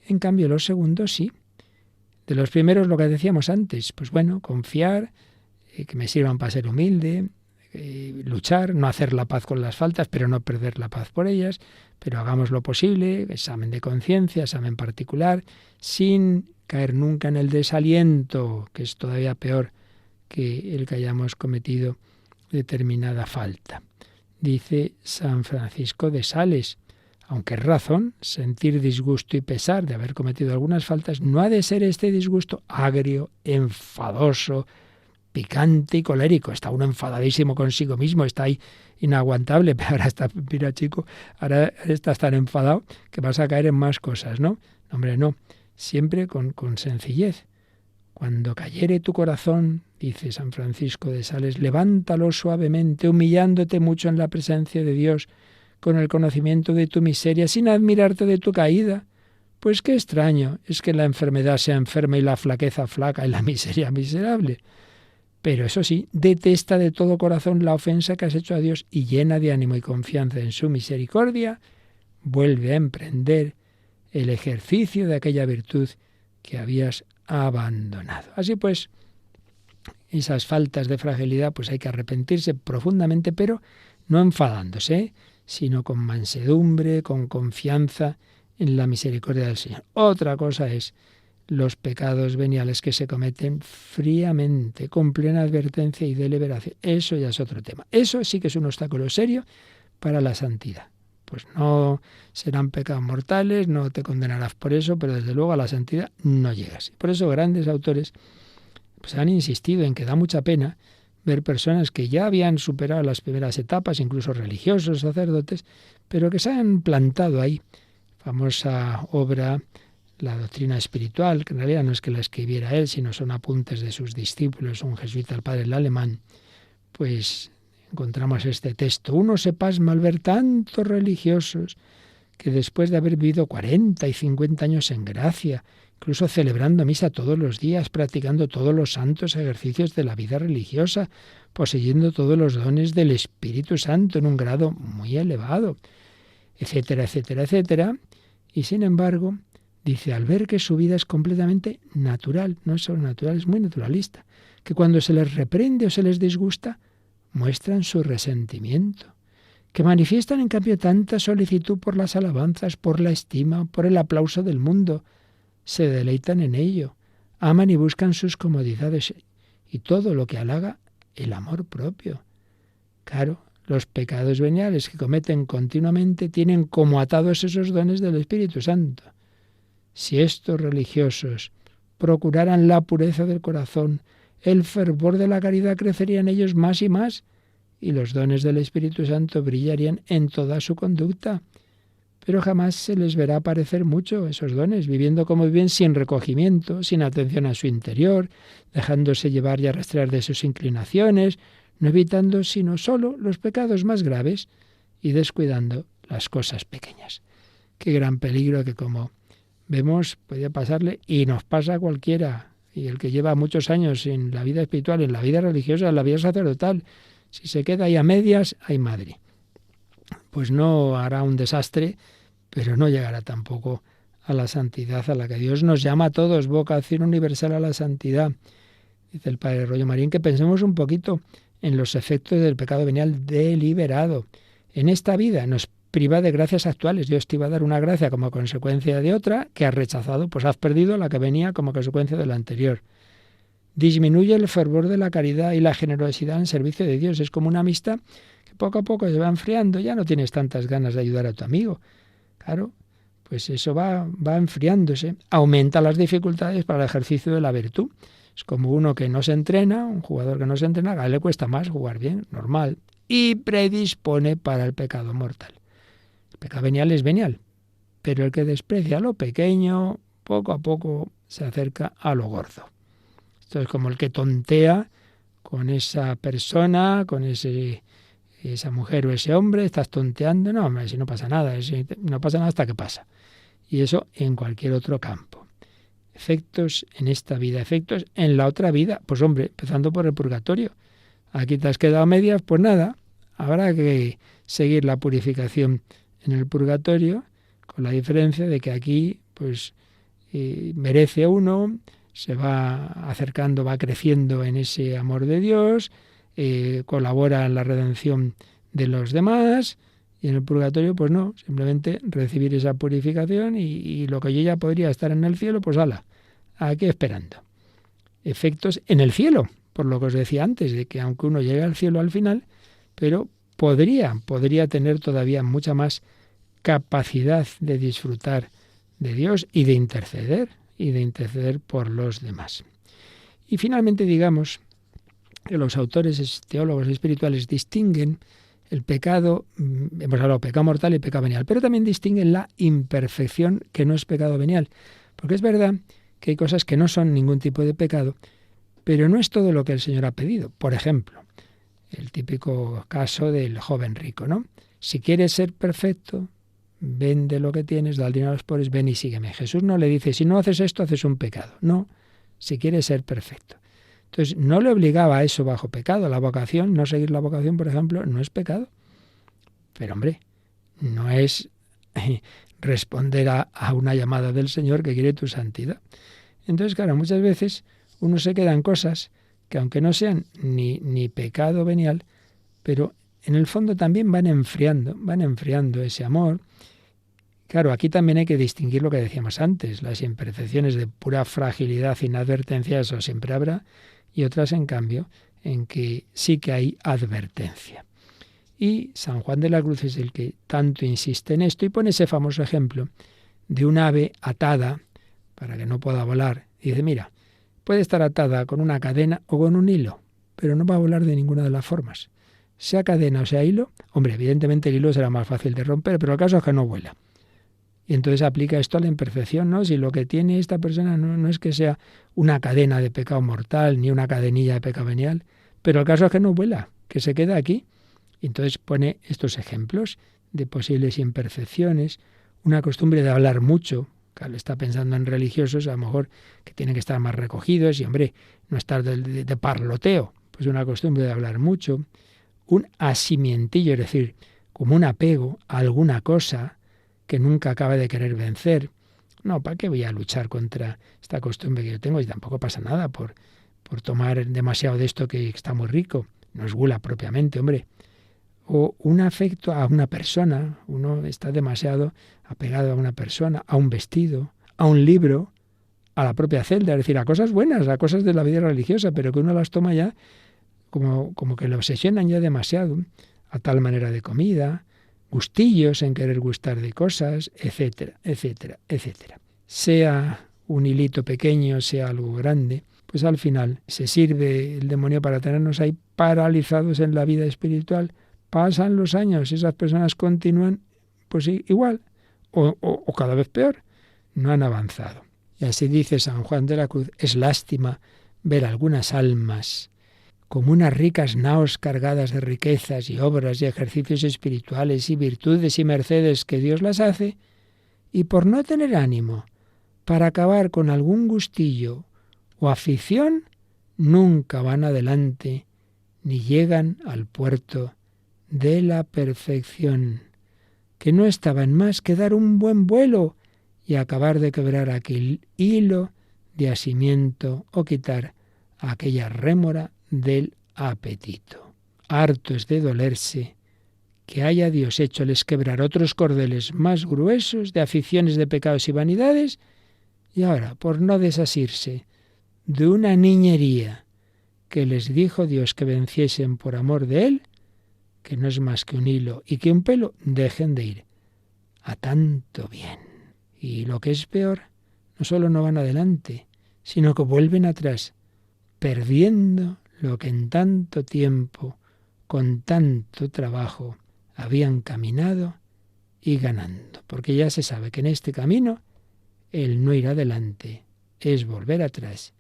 En cambio los segundos sí. De los primeros lo que decíamos antes, pues bueno, confiar, que me sirvan para ser humilde, luchar, no hacer la paz con las faltas, pero no perder la paz por ellas, pero hagamos lo posible, examen de conciencia, examen particular, sin caer nunca en el desaliento, que es todavía peor que el que hayamos cometido determinada falta. Dice San Francisco de Sales, aunque es razón sentir disgusto y pesar de haber cometido algunas faltas, no ha de ser este disgusto agrio, enfadoso, picante y colérico. Está uno enfadadísimo consigo mismo, está ahí inaguantable, pero ahora está, mira chico, ahora estás tan enfadado que vas a caer en más cosas, ¿no? Hombre, no, siempre con sencillez. Cuando cayere tu corazón, dice San Francisco de Sales, levántalo suavemente, humillándote mucho en la presencia de Dios, con el conocimiento de tu miseria, sin admirarte de tu caída. Pues qué extraño es que la enfermedad sea enferma y la flaqueza flaca y la miseria miserable. Pero eso sí, detesta de todo corazón la ofensa que has hecho a Dios y llena de ánimo y confianza en su misericordia, vuelve a emprender el ejercicio de aquella virtud que habías abandonado. Así pues, esas faltas de fragilidad, pues hay que arrepentirse profundamente, pero no enfadándose, sino con mansedumbre, con confianza en la misericordia del Señor. Otra cosa es los pecados veniales que se cometen fríamente, con plena advertencia y deliberación. Eso ya es otro tema. Eso sí que es un obstáculo serio para la santidad. Pues no serán pecados mortales, no te condenarás por eso, pero desde luego a la santidad no llegas. Por eso grandes autores pues han insistido en que da mucha pena ver personas que ya habían superado las primeras etapas, incluso religiosos, sacerdotes, pero que se han plantado ahí. Famosa obra, La doctrina espiritual, que en realidad no es que la escribiera él, sino son apuntes de sus discípulos, un jesuita, el padre Alemán, pues encontramos este texto. Uno se pasma al ver tantos religiosos que después de haber vivido 40 y 50 años en gracia, incluso celebrando misa todos los días, practicando todos los santos ejercicios de la vida religiosa, poseyendo todos los dones del Espíritu Santo en un grado muy elevado, etcétera, etcétera, etcétera. Y sin embargo, dice, al ver que su vida es completamente natural, no es solo natural, es muy naturalista, que cuando se les reprende o se les disgusta, muestran su resentimiento, que manifiestan en cambio tanta solicitud por las alabanzas, por la estima, por el aplauso del mundo, se deleitan en ello, aman y buscan sus comodidades y todo lo que halaga el amor propio. Claro, los pecados veniales que cometen continuamente tienen como atados esos dones del Espíritu Santo. Si estos religiosos procuraran la pureza del corazón, el fervor de la caridad crecería en ellos más y más, y los dones del Espíritu Santo brillarían en toda su conducta. Pero jamás se les verá aparecer mucho esos dones, viviendo como viven sin recogimiento, sin atención a su interior, dejándose llevar y arrastrar de sus inclinaciones, no evitando sino solo los pecados más graves y descuidando las cosas pequeñas. Qué gran peligro que, como vemos, puede pasarle y nos pasa a cualquiera. Y el que lleva muchos años en la vida espiritual, en la vida religiosa, en la vida sacerdotal, si se queda ahí a medias, ¡ay madre! Pues no hará un desastre, pero no llegará tampoco a la santidad a la que Dios nos llama a todos, vocación universal a la santidad. Dice el padre Rollo Marín que pensemos un poquito en los efectos del pecado venial deliberado. En esta vida nos priva de gracias actuales. Dios te iba a dar una gracia como consecuencia de otra que has rechazado, pues has perdido la que venía como consecuencia de la anterior. Disminuye el fervor de la caridad y la generosidad en servicio de Dios. Es como una amistad que poco a poco se va enfriando, ya no tienes tantas ganas de ayudar a tu amigo. Claro, pues eso va enfriándose. Aumenta las dificultades para el ejercicio de la virtud. Es como uno que no se entrena, un jugador que no se entrena, a él le cuesta más jugar bien, normal, y predispone para el pecado mortal. El pecado venial es venial, pero el que desprecia lo pequeño, poco a poco se acerca a lo gordo. Esto es como el que tontea con esa persona, con esa mujer o ese hombre, estás tonteando, no, hombre, si no pasa nada, no pasa nada hasta que pasa. Y eso en cualquier otro campo. Efectos en esta vida, efectos en la otra vida, pues hombre, empezando por el purgatorio. Aquí te has quedado a medias, pues nada, habrá que seguir la purificación en el purgatorio, con la diferencia de que aquí pues merece uno, se va acercando, va creciendo en ese amor de Dios, colabora en la redención de los demás, y en el purgatorio pues no, simplemente recibir esa purificación y lo que yo ya podría estar en el cielo, pues ala, aquí esperando. Efectos en el cielo, por lo que os decía antes, de que aunque uno llegue al cielo al final, pero podría tener todavía mucha más capacidad de disfrutar de Dios y de interceder por los demás. Y finalmente digamos que los autores teólogos espirituales distinguen el pecado, hemos hablado de pecado mortal y pecado venial, pero también distinguen la imperfección que no es pecado venial, porque es verdad que hay cosas que no son ningún tipo de pecado, pero no es todo lo que el Señor ha pedido. Por ejemplo, el típico caso del joven rico, ¿no? Si quieres ser perfecto, vende lo que tienes, da el dinero a los pobres, ven y sígueme. Jesús no le dice, si no haces esto, haces un pecado. No, si quieres ser perfecto. Entonces, no le obligaba a eso bajo pecado. La vocación, no seguir la vocación, por ejemplo, no es pecado. Pero, hombre, no es responder a una llamada del Señor que quiere tu santidad. Entonces, claro, muchas veces uno se queda en cosas que aunque no sean ni pecado venial, pero en el fondo también van enfriando ese amor. Claro, aquí también hay que distinguir lo que decíamos antes, las imperfecciones de pura fragilidad, inadvertencia, eso siempre habrá, y otras, en cambio, en que sí que hay advertencia. Y San Juan de la Cruz es el que tanto insiste en esto y pone ese famoso ejemplo de un ave atada para que no pueda volar. Y dice, mira, puede estar atada con una cadena o con un hilo, pero no va a volar de ninguna de las formas. Sea cadena o sea hilo, hombre, evidentemente el hilo será más fácil de romper, pero el caso es que no vuela. Y entonces aplica esto a la imperfección, ¿no? Si lo que tiene esta persona no es que sea una cadena de pecado mortal, ni una cadenilla de pecado venial, pero el caso es que no vuela, que se queda aquí. Y entonces pone estos ejemplos de posibles imperfecciones, una costumbre de hablar mucho. Claro, está pensando en religiosos, a lo mejor que tienen que estar más recogidos y, hombre, no estar de parloteo. Pues una costumbre de hablar mucho, un asimientillo, es decir, como un apego a alguna cosa que nunca acaba de querer vencer. No, ¿para qué voy a luchar contra esta costumbre que yo tengo? Y tampoco pasa nada por tomar demasiado de esto que está muy rico. No es gula propiamente, hombre. O un afecto a una persona. Uno está demasiado apegado a una persona, a un vestido, a un libro, a la propia celda. Es decir, a cosas buenas, a cosas de la vida religiosa, pero que uno las toma ya como que lo obsesionan ya demasiado. A tal manera de comida, gustillos en querer gustar de cosas, etcétera, etcétera, etcétera. Sea un hilito pequeño, sea algo grande, pues al final se sirve el demonio para tenernos ahí paralizados en la vida espiritual. Pasan los años, esas personas continúan pues igual o cada vez peor, no han avanzado. Y así dice San Juan de la Cruz, es lástima ver algunas almas como unas ricas naos cargadas de riquezas y obras y ejercicios espirituales y virtudes y mercedes que Dios las hace, y por no tener ánimo para acabar con algún gustillo o afición, nunca van adelante ni llegan al puerto de la perfección, que no estaba en más que dar un buen vuelo y acabar de quebrar aquel hilo de asimiento o quitar aquella rémora del apetito. Harto es de dolerse que haya Dios hécholes quebrar otros cordeles más gruesos de aficiones de pecados y vanidades, y ahora, por no desasirse de una niñería que les dijo Dios que venciesen por amor de Él, que no es más que un hilo y que un pelo, dejen de ir a tanto bien. Y lo que es peor, no solo no van adelante, sino que vuelven atrás, perdiendo lo que en tanto tiempo, con tanto trabajo, habían caminado y ganando. Porque ya se sabe que en este camino el no ir adelante es volver atrás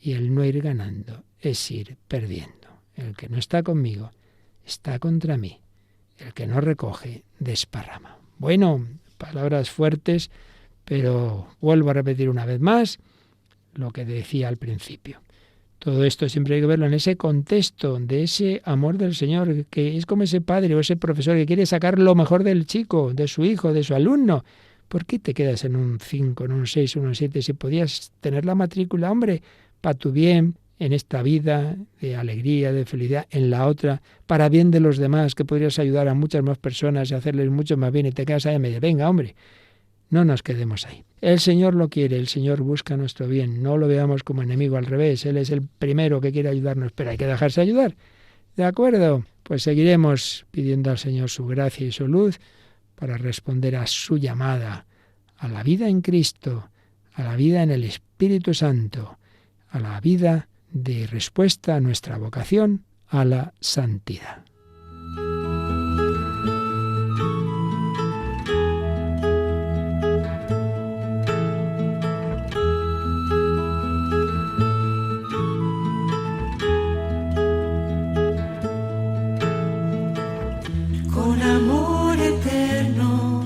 y el no ir ganando es ir perdiendo. El que no está conmigo está contra mí. El que no recoge desparrama. Bueno, palabras fuertes, pero vuelvo a repetir una vez más lo que decía al principio. Todo esto siempre hay que verlo en ese contexto de ese amor del Señor, que es como ese padre o ese profesor que quiere sacar lo mejor del chico, de su hijo, de su alumno. ¿Por qué te quedas en un 5, en un 6, en un 7? Si podías tener la matrícula, hombre, para tu bien, en esta vida de alegría, de felicidad, en la otra, para bien de los demás, que podrías ayudar a muchas más personas y hacerles mucho más bien, y te quedas ahí a medio. Venga, hombre, No nos quedemos ahí. El Señor lo quiere, el Señor busca nuestro bien. No lo veamos como enemigo, al revés. Él es el primero que quiere ayudarnos, pero hay que dejarse ayudar. ¿De acuerdo? Pues seguiremos pidiendo al Señor su gracia y su luz para responder a su llamada, a la vida en Cristo, a la vida en el Espíritu Santo, a la vida de respuesta a nuestra vocación, a la santidad. Con amor eterno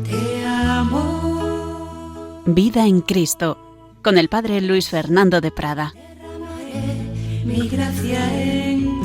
te amo. Vida en Cristo, con el Padre Luis Fernando de Prada. Derramaré mi gracia en